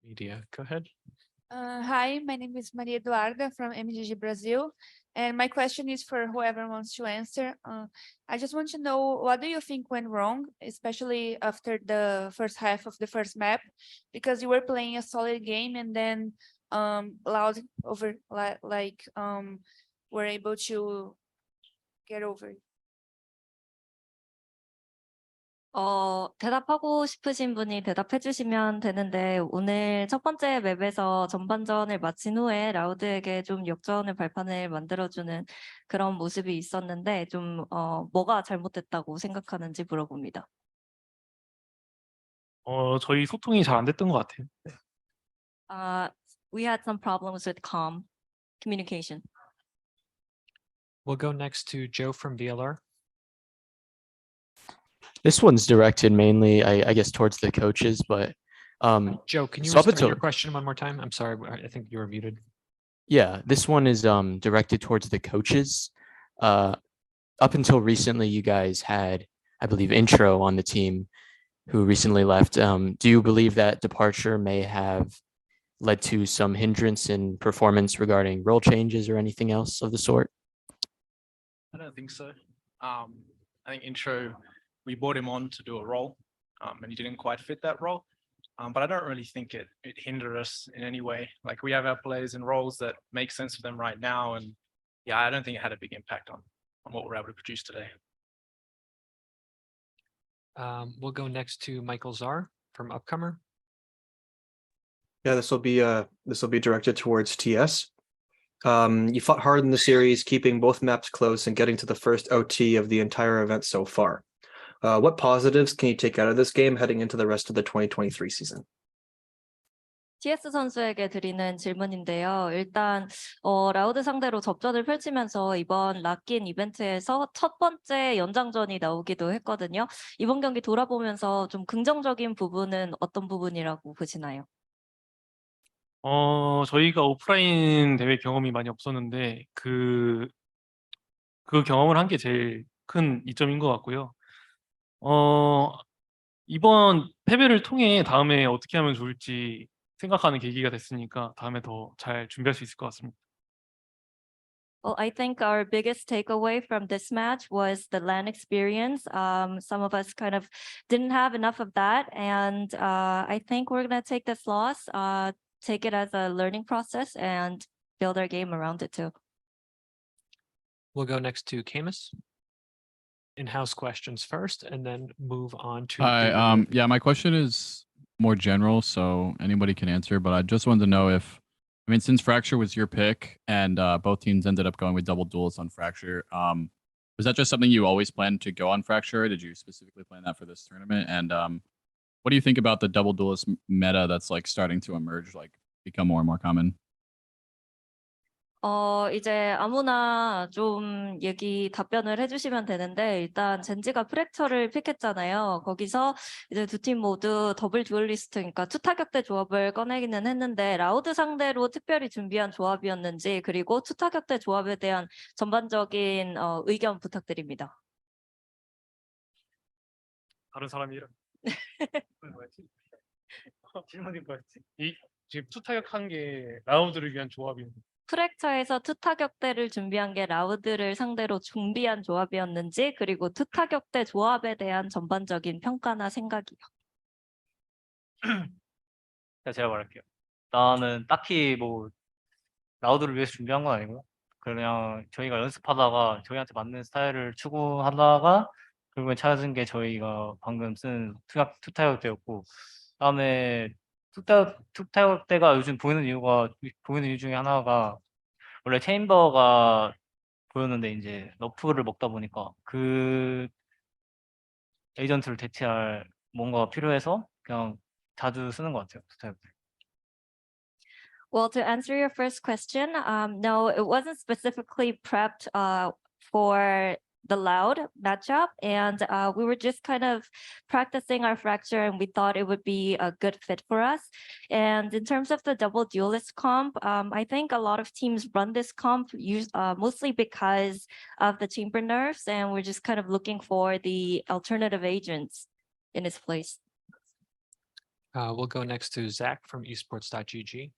Media, go ahead. Hi, my name is Maria Eduarda from MGG Brazil, and my question is for whoever wants to answer. I just want to know, what do you think went wrong, especially after the first half of the first map, because you were playing a solid game and then Loud were able to get over it. 대답하고 싶으신 분이 대답해 주시면 되는데, 오늘 첫 번째 맵에서 전반전을 마친 후에 라우드에게 좀 역전의 발판을 만들어주는 그런 모습이 있었는데, 좀 뭐가 잘못됐다고 생각하는지 물어봅니다. 저희 소통이 잘 안 됐던 것 같아요. We had some problems with communication. We'll go next to Joe from VLR. This one's directed mainly, I guess, towards the coaches, but Joe, can you so up restate your until- question one more time? I'm sorry, I think you were muted. yeah, this one is directed towards the coaches. Up until recently, you guys had, I believe, Intro on the team who recently left. Do you believe that departure may have led to some hindrance in performance regarding role changes or anything else of the sort? I don't think so. I think Intro, we brought him on to do a role, and he didn't quite fit that role. But I don't really think it hindered us in any way. Like, we have our players in roles that make sense for them right now, and yeah, I don't think it had a big impact on what we're able to produce today. We'll go next to Michael Czar from Upcomer. Yeah, this will be directed towards TS. You fought hard in the series, keeping both maps close and getting to the first OT of the entire event so far. What positives can you take out of this game heading into the rest of the 2023 season? TS 선수에게 드리는 질문인데요. 일단 라우드 상대로 접전을 펼치면서 이번 락인 이벤트에서 첫 번째 연장전이 나오기도 했거든요. 이번 경기 돌아보면서 좀 긍정적인 부분은 어떤 부분이라고 보시나요? 저희가 오프라인 대회 경험이 많이 없었는데 그 경험을 한 게 제일 큰 이점인 것 같고요. 이번 패배를 통해 다음에 어떻게 하면 좋을지 생각하는 계기가 됐으니까 다음에 더 잘 준비할 수 있을 것 같습니다. Well, I think our biggest takeaway from this match was the LAN experience. Some of us kind of didn't have enough of that, and I think we're going to take this loss, take it as a learning process, and build our game around it too. We'll go next to Camus. In-house questions first, and then move on to. Hi, yeah, my question is more general, so anybody can answer, but I just wanted to know if, I mean, since Fracture was your pick and both teams ended up going with double duels on Fracture, was that just something you always planned to go on Fracture? Or did you specifically plan that for this tournament? And what do you think about the double duelist meta that's like starting to emerge, like become more and more common? 이제 아무나 좀 답변을 해주시면 되는데, 일단 젠지가 프랙처를 픽했잖아요. 거기서 이제 두 팀 모두 더블 듀얼리스트, 그러니까 투타격대 조합을 꺼내기는 했는데, 라우드 상대로 특별히 준비한 조합이었는지, 그리고 투타격대 조합에 대한 전반적인 의견 부탁드립니다. 다른 사람이랑 질문이 뭐였지? 지금 투타격한 게 라운드를 위한 조합입니다. 프랙처에서 투타격대를 준비한 게 라우드를 상대로 준비한 조합이었는지, 그리고 투타격대 조합에 대한 전반적인 평가나 생각이요. 제가 말할게요. 나는 딱히 뭐 라우드를 위해서 준비한 건 아니고요. 그냥 저희가 연습하다가 저희한테 맞는 스타일을 추구하다가 결국엔 찾은 게 저희가 방금 쓴 투타격대였고, 그다음에 투타격대가 요즘 보이는 이유 중에 하나가, 원래 체인버가 보였는데 이제 너프를 먹다 보니까 그 에이전트를 대체할 뭔가가 필요해서 그냥 자주 쓰는 것 같아요, 투타격대. Well, to answer your first question, no, it wasn't specifically prepped for the Loud matchup, and we were just kind of practicing our Fracture, and we thought it would be a good fit for us. And in terms of the double duelist comp, I think a lot of teams run this comp mostly because of the chamber nerfs, and we're just kind of looking for the alternative agents in its place. We'll go next to Zach from esports.gg.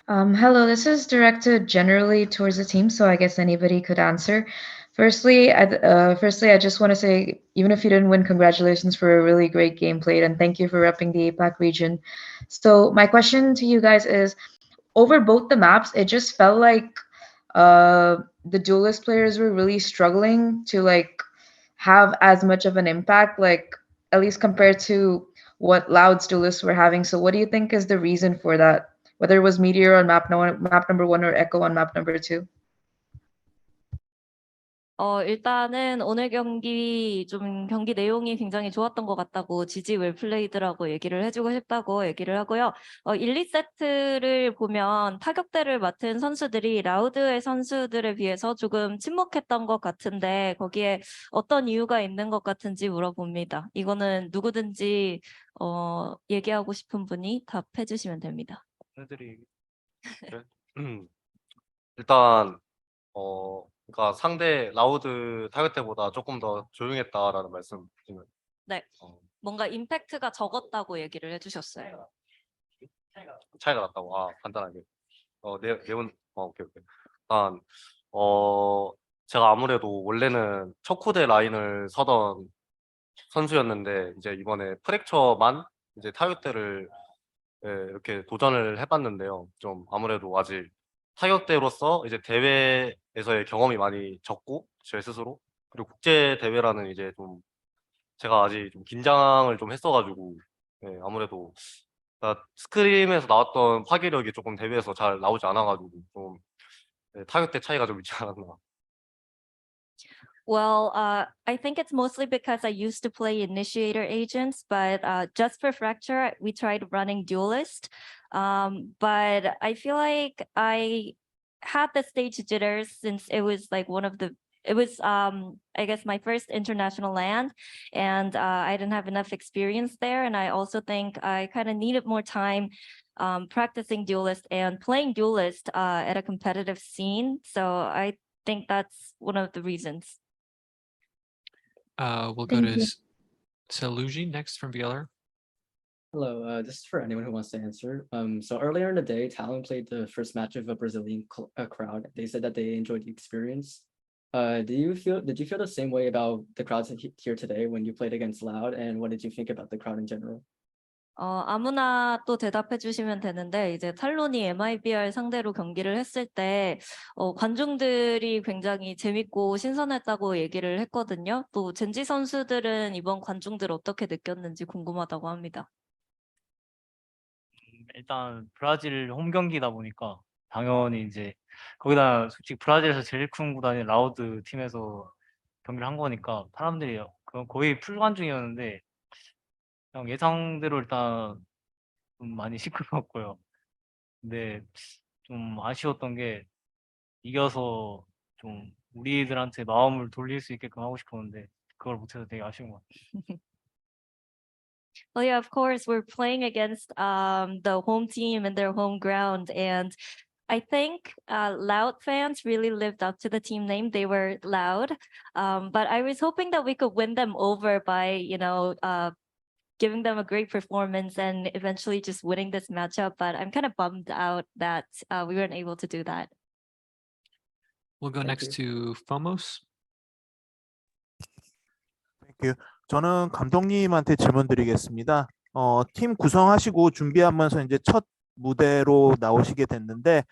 Hello, this is directed generally towards the team, so I guess anybody could answer. Firstly, I just want to say, even if you didn't win, congratulations for a really great game played, and thank you for repping the APAC region. So my question to you guys is, over both the maps, it just felt like the duelist players were really struggling to like have as much of an impact, like at least compared to what Loud's duelists were having. So what do you think is the reason for that? Whether it was Meteor on map number 1 or Echo on map number 2? 일단은 오늘 경기 경기 내용이 굉장히 좋았던 것 같다고 GG 웰 플레이드라고 얘기를 해주고 싶다고 얘기를 하고요. 1, 2세트를 보면 타격대를 맡은 선수들이 라우드의 선수들에 비해서 조금 침묵했던 것 같은데 거기에 어떤 이유가 있는 것 같은지 물어봅니다. 이거는 누구든지 얘기하고 싶은 분이 답해 주시면 됩니다. 애들이 일단 그러니까 상대 라우드 타격 때보다 조금 더 조용했다라는 말씀이면 네. 뭔가 임팩트가 적었다고 얘기를 해주셨어요. 차이가 났다고. 간단하게. 내용 오케이. 일단 제가 아무래도 원래는 척후대 라인을 서던 선수였는데 이제 이번에 프랙처만 이제 타격대를 이렇게 도전을 해봤는데요. 좀 아무래도 아직 타격대로서 이제 대회에서의 경험이 많이 적고 제 스스로 그리고 국제 대회라는 이제 좀 제가 아직 좀 긴장을 좀 했어가지고 아무래도 스크림에서 나왔던 파괴력이 조금 대회에서 잘 나오지 않아가지고 좀 타격대 차이가 좀 있지 않았나. Well, I think it's mostly because I used to play initiator agents, but just for Fracture, we tried running duelist. But I feel like I had the stage jitters since it was like it was I guess my first international LAN, and I didn't have enough experience there. And I also think I kind of needed more time practicing duelist and playing duelist at a competitive scene. So I think that's one of the reasons. We'll go to Saluji next from VLR. Hello, this is for anyone who wants to answer. So earlier in the day, Talon played the first match of a Brazilian crowd. They said that they enjoyed the experience. Did you feel the same way about the crowds here today when you played against Loud? And what did you think about the crowd in general? 아무나 또 대답해 주시면 되는데 이제 탈론이 MIBR 상대로 경기를 했을 때 관중들이 굉장히 재밌고 신선했다고 얘기를 했거든요. 또 젠지 선수들은 이번 관중들 어떻게 느꼈는지 궁금하다고 합니다. 일단 브라질 홈 경기다 보니까 당연히 이제 거기다 솔직히 브라질에서 제일 큰 구단인 라우드 팀에서 경기를 한 거니까 사람들이 거의 풀 관중이었는데 그냥 예상대로 일단 좀 많이 시끄러웠고요. 근데 좀 아쉬웠던 게 이겨서 좀 우리들한테 마음을 돌릴 수 있게끔 하고 싶었는데 그걸 못해서 되게 아쉬운 것 같아요. Well, yeah, of course, we're playing against the home team and their home ground, and I think Loud fans really lived up to the team name. They were loud, but I was hoping that we could win them over by, giving them a great performance and eventually just winning this matchup. But I'm kind of bummed out that we weren't able to do that. We'll go next to Fomos. Thank you. 저는 감독님한테 질문 드리겠습니다. 팀 구성하시고 준비하면서 이제 첫 무대로 나오시게 됐는데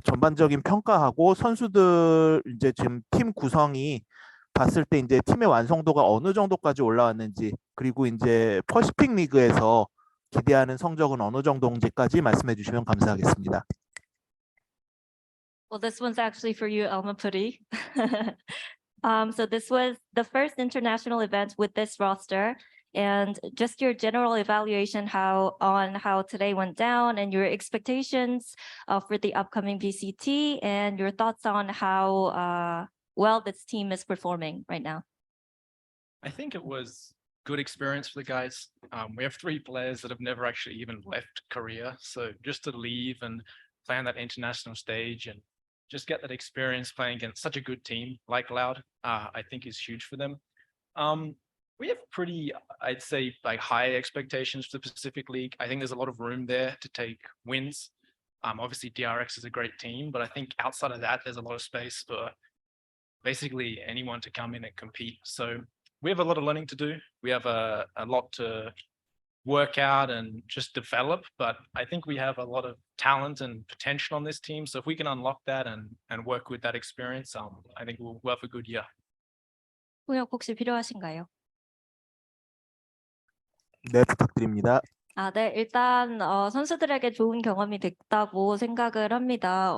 전반적인 평가하고 선수들 이제 지금 팀 구성이 봤을 때 이제 팀의 완성도가 어느 정도까지 올라왔는지 그리고 이제 퍼시픽 리그에서 기대하는 성적은 어느 정도인지까지 말씀해 주시면 감사하겠습니다. Well, this one's actually for you, Alma Puri. So this was the first international event with this roster, and just your general evaluation on how today went down and your expectations for the upcoming VCT and your thoughts on how well this team is performing right now. I think it was good experience for the guys. We have 3 players that have never actually even left Korea, so just to leave and play on that international stage and just get that experience playing against such a good team like Loud, I think is huge for them. We have pretty, I'd say, like high expectations for the Pacific League. I think there's a lot of room there to take wins. Obviously, DRX is a great team, but I think outside of that, there's a lot of space for basically anyone to come in and compete. So we have a lot of learning to do. We have a lot to work out and just develop, but I think we have a lot of talent and potential on this team. So if we can unlock that and work with that experience, I think we'll have a good year. 통역 혹시 필요하신가요? 네, 부탁드립니다. 네, 일단 선수들에게 좋은 경험이 됐다고 생각을 합니다.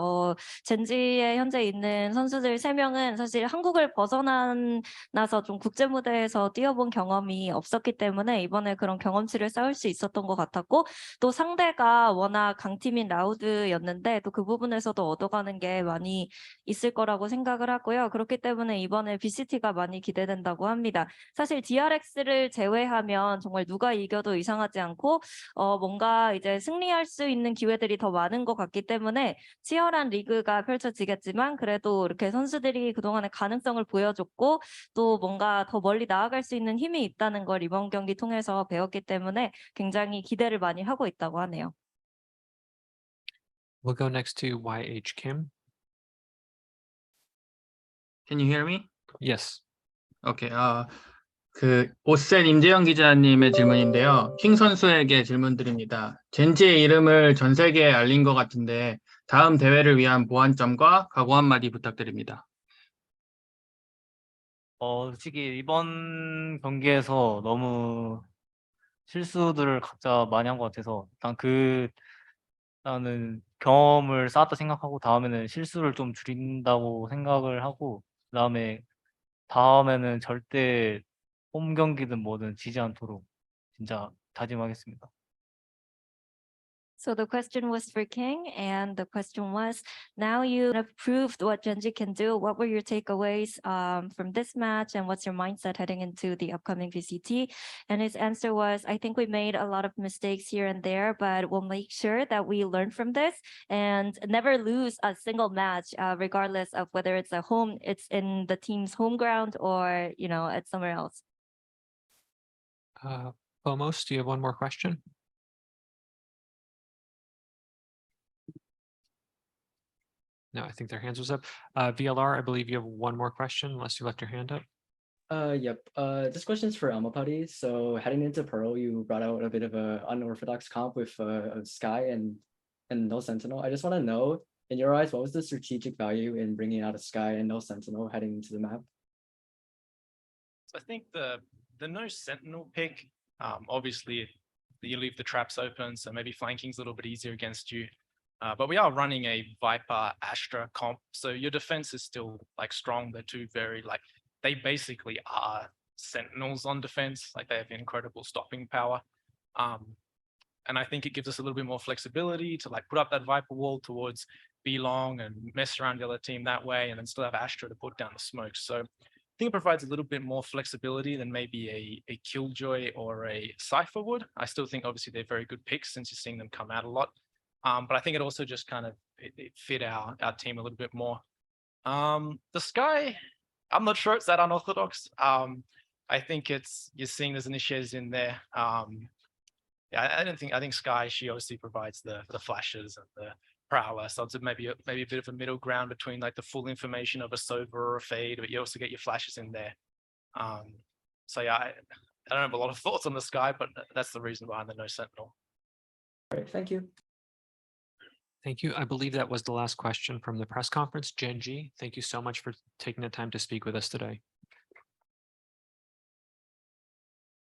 젠지에 현재 있는 선수들 3명은 사실 한국을 벗어나서 좀 국제 무대에서 뛰어본 경험이 없었기 때문에 이번에 그런 경험치를 쌓을 수 있었던 것 같았고, 또 상대가 워낙 강팀인 라우드였는데 또 그 부분에서도 얻어가는 게 많이 있을 거라고 생각을 하고요. 그렇기 때문에 이번에 VCT가 많이 기대된다고 합니다. 사실 DRX를 제외하면 정말 누가 이겨도 이상하지 않고 뭔가 이제 승리할 수 있는 기회들이 더 많은 것 같기 때문에 치열한 리그가 펼쳐지겠지만 그래도 이렇게 선수들이 그동안의 가능성을 보여줬고 또 뭔가 더 멀리 나아갈 수 있는 힘이 있다는 걸 이번 경기 통해서 배웠기 때문에 굉장히 기대를 많이 하고 있다고 하네요. We'll go next to YH Kim. Can you hear me? Yes. Okay. 오센 임재영 기자님의 질문인데요. 킹 선수에게 질문 드립니다. 젠지의 이름을 전 세계에 알린 것 같은데 다음 대회를 위한 보완점과 각오 한마디 부탁드립니다. 솔직히 이번 경기에서 너무 실수들을 각자 많이 한 것 같아서 나는 경험을 쌓았다 생각하고 다음에는 실수를 좀 줄인다고 생각을 하고 다음에는 절대 홈 경기든 뭐든 지지 않도록 진짜 다짐하겠습니다. So the question was for King, and the question was, now you have proved what Gen.G can do. What were your takeaways from this match, and what's your mindset heading into the upcoming VCT? And his answer was, I think we made a lot of mistakes here and there, but we'll make sure that we learn from this and never lose a single match, regardless of whether it's in the team's home ground or, at somewhere else. Pomos, do you have one more question? No, I think their hands was up. VLR, I believe you have one more question, unless you left your hand up. Yep. This question's for Amapati. So heading into Pearl, you brought out a bit of an unorthodox comp with Sky and No Sentinel. I just want to know, in your eyes, what was the strategic value in bringing out a Sky and No Sentinel heading into the map? So I think the no Sentinel pick, obviously you leave the traps open, so maybe flanking's a little bit easier against you. But we are running a Viper Astra comp, so your defense is still like strong. They're two very they basically are sentinels on defense. Like they have incredible stopping power. And I think it gives us a little bit more flexibility to put up that Viper wall towards B long and mess around the other team that way, and then still have Astra to put down the smoke. So I think it provides a little bit more flexibility than maybe a Killjoy or a Cypher would. I still think obviously they're very good picks since you're seeing them come out a lot. But I think it also just kind of it fit our team a little bit more. The Sky, I'm not sure it's that unorthodox. I think you're seeing there's initiators in there. Yeah, I think Sky, she obviously provides the flashes and the prowler. So it's maybe a bit of a middle ground between the full information of a Sova or a Fade, but you also get your flashes in there. So yeah, I don't have a lot of thoughts on the Sky, but that's the reason behind the no Sentinel. All right, thank you. Thank you. I believe that was the last question from the press conference. Gen.G, thank you so much for taking the time to speak with us today.